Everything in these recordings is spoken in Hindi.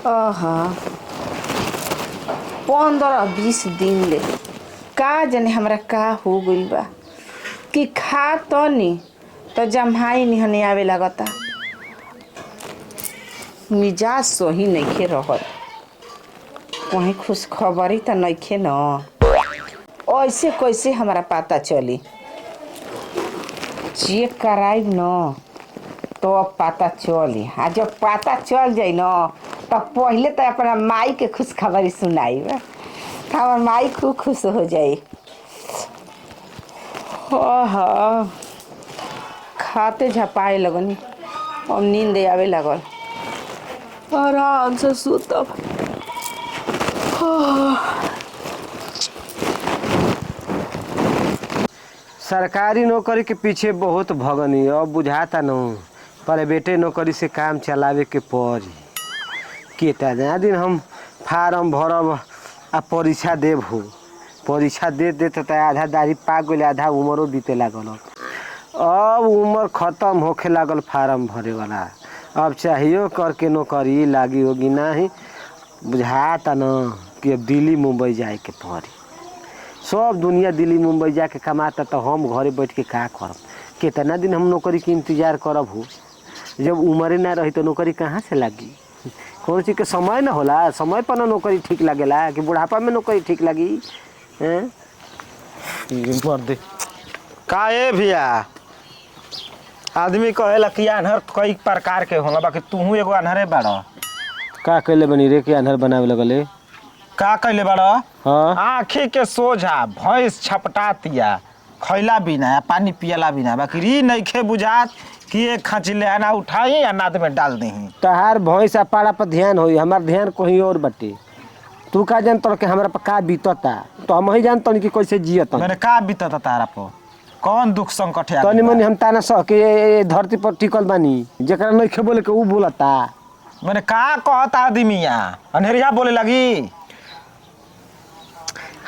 आहा 15-20 दिन ले का जाने हमरा का हो गइल बा कि खा तनी तो जम्हाई निहने आवे लगता। मिजाज सही नइखे रहल। कहीं खुश खबरी तो नइखे न। ऐसे कैसे हमरा पता चली? चेक कराइब न तो अब पता चली। आ जब पता चल जाई न तब पहले तो अपना माई के खुश खबरी सुनाई। हमार माई खूब खुश हो जाई। हाँ खाते झपाए लगनी। अब नींद आवे लगल। आराम से सुतब। सरकारी नौकरी के पीछे बहुत भगनी। अब बुझाता न प्राइवेटे नौकरी से काम चलावे के पड़ी। कितना दिन हम फार्म भरब आ परीक्षा देब हो। परीक्षा दे तो आधा दाढ़ी पाक गइल, आधा उम्रो बीते लागल। अब उम्र खत्म होखे लागल फार्म भरे वाला। अब चाहिए करके नौकरी लागी होगी नहीं। बुझाता न कि अब दिल्ली मुंबई जाए के पड़ी। सब दुनिया दिल्ली मुंबई जाके कमाता तो हम घरे बैठ के का करब? कितना दिन हम नौकरी के इंतजार करब हो? जब उम्र ना रही तो नौकरी कहाँ से लागी? कौन चीज के समय ना होला? समय पर ना नौकरी ठीक लागेला कि बुढ़ापा में नौकरी ठीक लगी? दे का ए भैया आदमी कहेला कि अनहर कई प्रकार के होला, बाकी तूहू एगो अनहरे बाड़ा। का कैले बनी रे के अनहर बनावे लगले? का कैले बाड़ा? हाँ आँखी के सोझा भैंस छपटातिया, खैला बिना पानी पियला बिना, बाकी री नइखे बुझात कि एक खचिले आना उठाई या नाद में डाल दही। तहार भैंस आ पाड़ा पर ध्यान होई, हमार ध्यान कहीं और बाटे। तू का जान तर के हमरा पर का बीतता तो हम ही जानत कि कैसे जियत। मैंने का बीतता तारा पर? कौन दुख संकट है? तनी मनी हम ताना सह के धरती पर टिकल बानी। जेकरा नइखे बोले के ऊ बोलता। मैंने का कहता आदमिया अनहरिया बोले लगी?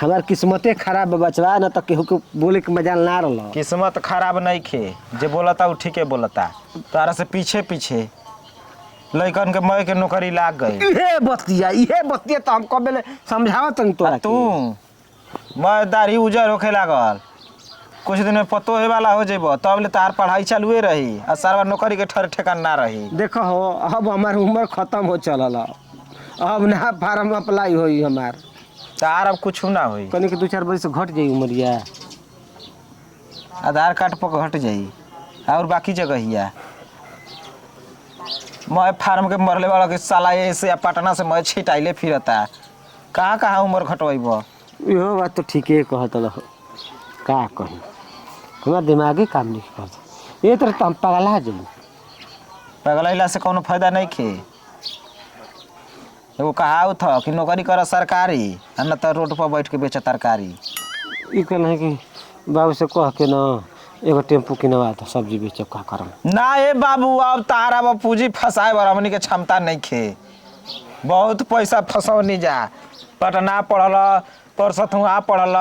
हमार किस्मते खराब बा बचवा, न त केहू के बोले के मजाल ना रहल। किस्मत खराब नहीं खे, जे बोलता उ ठीके बोलता। तारा से पीछे पीछे लइकन के मय के नौकरी लाग गई। इहे बतिया तो हम कबे समझावत नहीं तोरा। तू मैं दाढ़ी उजर होखे लागल, कुछ दिन में पतो हे वाला हो जेबो, तब ले तार पढ़ाई चालुए रही और सारा नौकरी के ठर ठेकान ना रही। देखो हो अब हमार उम्र खत्म हो चलल। अब ना फार्म अप्लाई होई हमार। तार अब कुछ ना होई। कनी के 2-4 बजे से घट जाई उमरिया। आधार कार्ड पर घट जाई और बाकी जगहिया मैं फार्म के मरले वाला के साला ऐसे पटना से मैं छिटाइले फिरता। कहाँ कहाँ उम्र घटवाइब? इहो बात तो ठीके कहत रहो। का कही हमार दिमागे काम नहीं करता। ये तरह तो हम पगला जाई। पगलैला से कोनो फायदा नहीं खे। एगो कहावत था कि नौकरी कर सरकारी आ न तो रोड पर बैठ के बेच तरकारी। ई कहल है कि बाबू से कह के न एगो टेम्पू किनवा था, सब्जी बेचब का करम। ना ए बाबू अब तारा अब पूंजी फंसाए बर हमनी के क्षमता नहीं खे। बहुत पैसा फंसौनी जा। पटना पढ़ल, परसथुआ पढ़ल,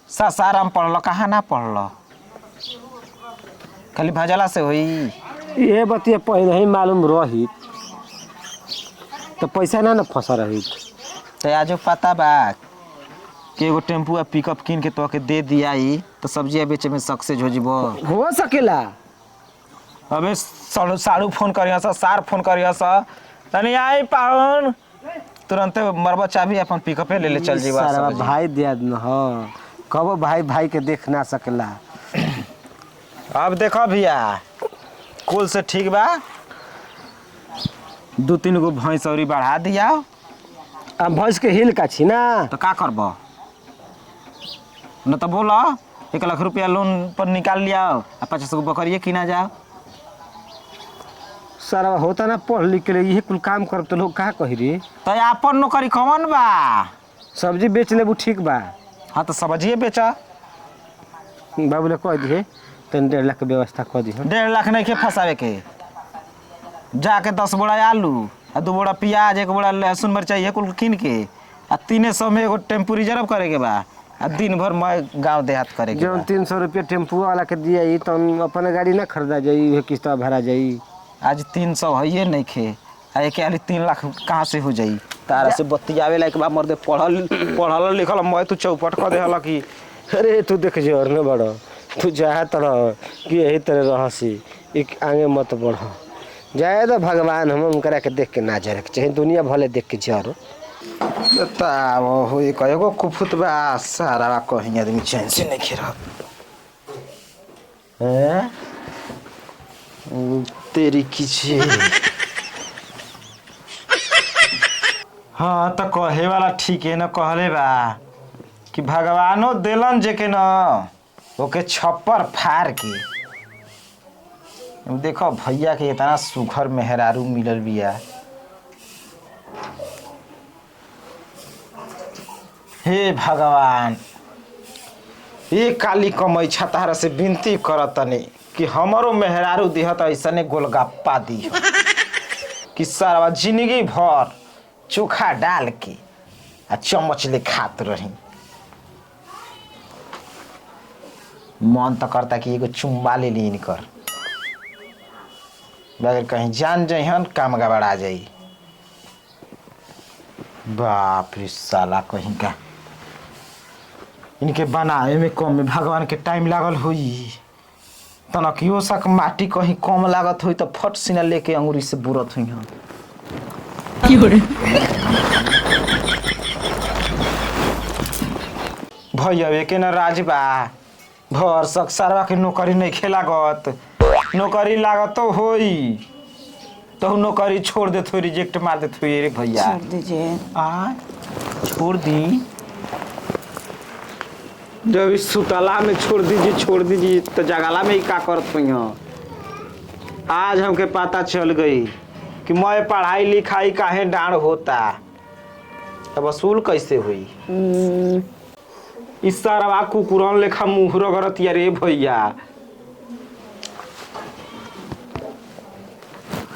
सासाराम पढ़ल, कहाँ ना पढ़ल? खाली भजला से होई? ये बतिया पहले ही मालूम रही तो पैसा ना फंसा रही। तो आज पता बा कि एगो टेम्पू पिकअप किन के तो के दे दियाई तो सब्जी बेचे में सक्सेस हो जीबो। हो सकेला। अबे साड़ू फोन करिया सा, सार फोन करिया सा, तनी आई पाउन तुरंत मरबा चाबी अपन पिकअपे ले चल जीवा। सारा भाई दियाद न हो, कबो भाई भाई के देख ना सकेला। अब देखो भैया कुल से ठीक बा, 2-3 गो भैंस औरी बढ़ा दिया। अब भैंस के हिल का छी ना तो का करबो? न तो बोला 1 लाख रुपया लोन पर निकाल लिया और 50 गो बकरिए किना जाओ। सारा होता ना पढ़ लिख के ये कुल काम कर तो लोग का कही रे? तो अपन नौकरी कौन बा? सब्जी बेच लेबू ठीक बा। हाँ तो सब्जिए बेचा। बाबू ले कह दिए तन 1.5 लाख के व्यवस्था कर दी। 1.5 लाख नहीं के फंसावे के। जाके 10 बोरा आलू आ 2 बोरा प्याज, 1 बोरा लहसुन मिर्चा ये कुल किन के आ 300 में एगो टेम्पू रिजर्व करे के बा आ दिन भर मैं गांव देहात करे के बा। 300 रुपया टेम्पू वाला के दिया तो अपन गाड़ी ना खरीदा जाई, किस्त भरा जाई। आज 300 है नहीं खे एक आली 3 लाख कहाँ से हो जाई तारा से बतियावे लायक बा मर्दे पढ़ल लिखल मैं तू चौपट कर दे हला कि अरे तू देख जोर न बड़ तू चाहत रह कि यही तरह रहसी एक आगे मत बढ़ जाए तो भगवान हम उनकरा के देख के ना जरे चाहे दुनिया भले देख के जर बताओ हो ये कएगो कुफुत बा सारा बा कहीं आदमी चैन से नहीं खेरा हैं तेरी किछे हाँ तो कहे वाला ठीक है न कहले बा कि भगवानो देलन जे के न ओके छप्पर फाड़ के देखो भैया के इतना सुघर मेहरारू मिलल बिया हे भगवान ये काली कमई छतार से विनती करतनी कि हमारो मेहरारू दिहत ऐसने गोलगप्पा दी कि सारा जिंदगी भर चोखा डाल के आ चम्मच ले खात रही मन तो करता कि एगो चुम्बा ले ली इनकर अगर कहीं जान जइहन काम गड़बड़ा जाई बाप रे साला कहीं का इनके बनाए में कम में भगवान के टाइम लागल हुई तनकियो सक माटी कहीं कम लागत हुई तो फट सीना लेके अंगूरी से बुरत हुई हम भैया के न राजबा भर सक सारवा के नौकरी नहीं खेलागत नौकरी लागत तो होई तो नौकरी छोड़ दे थोड़ी रिजेक्ट मार दे थोड़ी रे भैया छोड़ दीजिए आ छोड़ दी जब इस सुतला में छोड़ दीजिए तो जगला में ही का करत हुई आज हमके पता चल गई कि मैं पढ़ाई लिखाई काहे डांड होता तब वसूल कैसे हुई इस सारा कुकुरन लेखा मुँह रगड़त रे भैया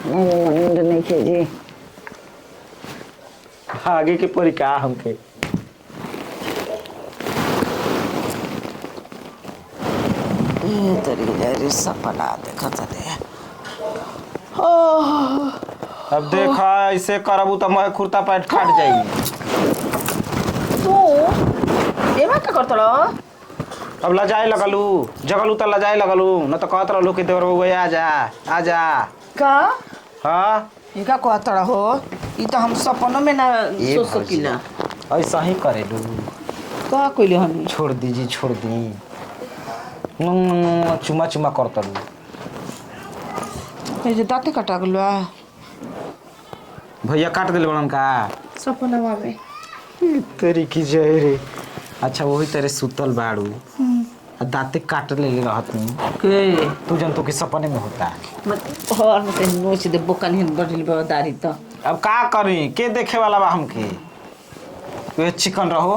नहीं कीजिए आगे के परिका हमके ये तरीके सपना देखा दे अब देखा ऐसे करबू तो मैं कुर्ता पैंट फाट जाई तू एमा का करत रहो अब लजाए लगलू जगलू तो लजाए लगलू न तो कहत रहलू कि देवर बउआ आ जा का हाँ ये का कहत रहो ई तो हम सपनों में ना सोच सकीला ऐसा ही करेलू का कइले हनी छोड़ दी चुमा चुमा करतलू ये जो दांत कटा गलवा भैया काट दिल बड़न का सपनवा में तेरी की जय रे अच्छा वही तेरे सुतल बाड़ू दांते काट ले रहत नहीं के तू जन तो के सपने में होता मत और मत नोच दे बोकन हिन बढ़िल बदारी तो अब का करी के देखे वाला बा हमके वे चिकन रहो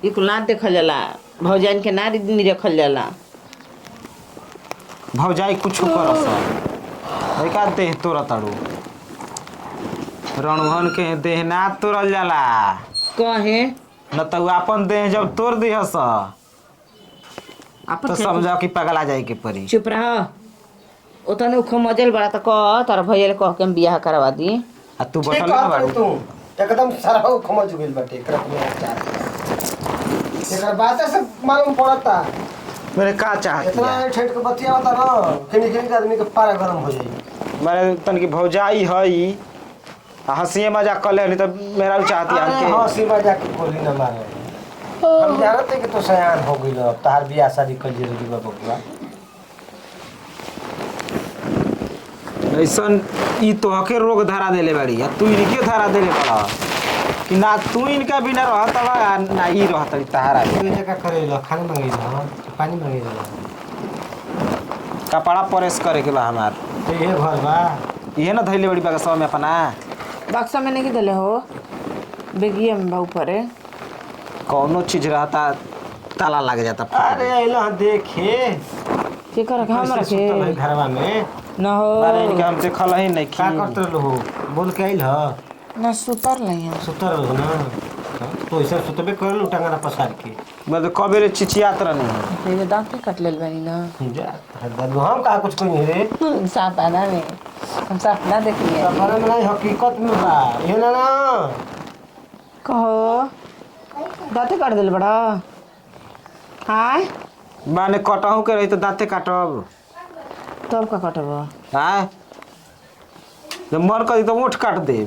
ई कुल ना देखल जाला भौजान के नारी दिन रखल जाला भौजाई कुछ करस का देह तोड़ ताड़ू रणभन के देह ना तोड़ल जाला कहे न तो अपन देह जब तोड़ दिहस अपन तो समझो कि पगला जाए के परी चुप रह ओतने उख मजल बड़ा त कह तार भैया कह के हम बियाह करवा दी आ तू बैठल ना बाड़ू तू एकदम सरहु खमज गेल बाटे एकरा में चार एकर बात से मालूम पड़ता मेरे का चाहती इतना है ठेठ के बतियावता न खिनी आदमी के पारा गरम हो जाई मेरे तन की भौजाई हई हंसिए मजाक कर ले तो मेरा भी चाहती है अरे हमके हंसी मजाक के गोली न मारे हम जानत है कि तो सयान हो गइल अब तार बियाह शादी कर जरूरी बा बकुआ ऐसन ई तोहके रोग धरा देले बाड़ी या तू इनके धरा देले बड़ा कि ना तू इनका बिना रहत बा ना ई रहत तारा तू जगह करेला खाना मांगेला पानी मांगेला कपड़ा प्रेस करे के बा हमार तो ये घर बा ये ना धैले बड़ी बगसवा में अपना बक्सा में नहीं दले हो बेगिए में बा ऊपर है कौनो चीज रहता ताला लग जाता अरे एला देखे के कर हमरा के घरवा में ना हो अरे इनके हम देखल ही नहीं का की करत रहो बोल के आइल ह ना सुतर नहीं है सुतर रहो ना तो ऐसा सुतबे कर लू टंगना पसार के मतलब कबेरे चिचियात रहनी ये दांत काट लेल बनी ना जा दादू हम कहा कुछ कोई नहीं रे सापाना में हम सपना देखिए सपना में नहीं हकीकत में बा ये ना कहो दाते काट दिल बड़ा हाँ माने कटहू के रही तो दाँते काटब तब का कटब हाँ जब मर करी तो ओठ काट दे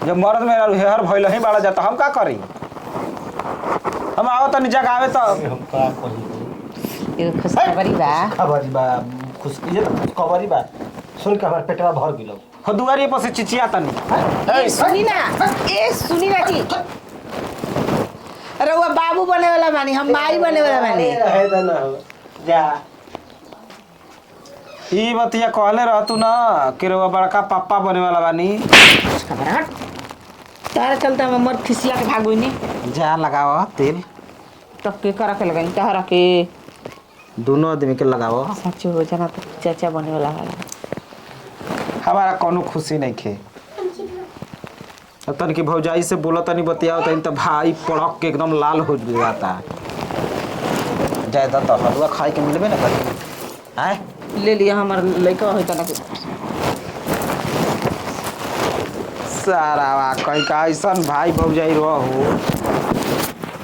जब मर्द मेरा हेहर भइल ही बाड़ा जाता हम का करी हम आओ तनी जगावे तो हम का कही एगो खुशखबरी बा खबरी बा खुश ये तो खबरी बा सुन के हमार पेटवा भर गेलो हो दुआरी पर से चिचिया तनी ए सुनी ना कि अरे वो बाबू बने वाला बानी हम माई बने वाला बानी रहे देना जा ई बतिया कहले रहतू ना कि रे बड़का पापा बने वाला बानी तारा चलता हम मर खिसिया के भागो नी जा लगाओ तेल तो के करा के लगाई तारा के दोनों आदमी के लगाओ सच हो जाना तो चाचा बने वाला है हमारा कोनो खुशी नहीं खे तन की भौजाई से बोला तनी बतियाओ तनी तो भाई पड़क के एकदम लाल हो जाता ज्यादा तो हलवा खाए के मिलबे ना करी आए ले लिया हमार लड़का होता ना सारा वा कहीं का ऐसा भाई भौजाई रहो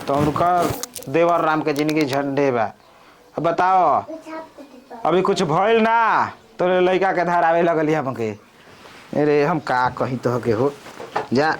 तो उनका देवर राम के जिंदगी झंडे बा अब बताओ अभी कुछ भइल ना तो लड़का के धार आवे लगल हमके अरे हम का कहीं तो के हो जा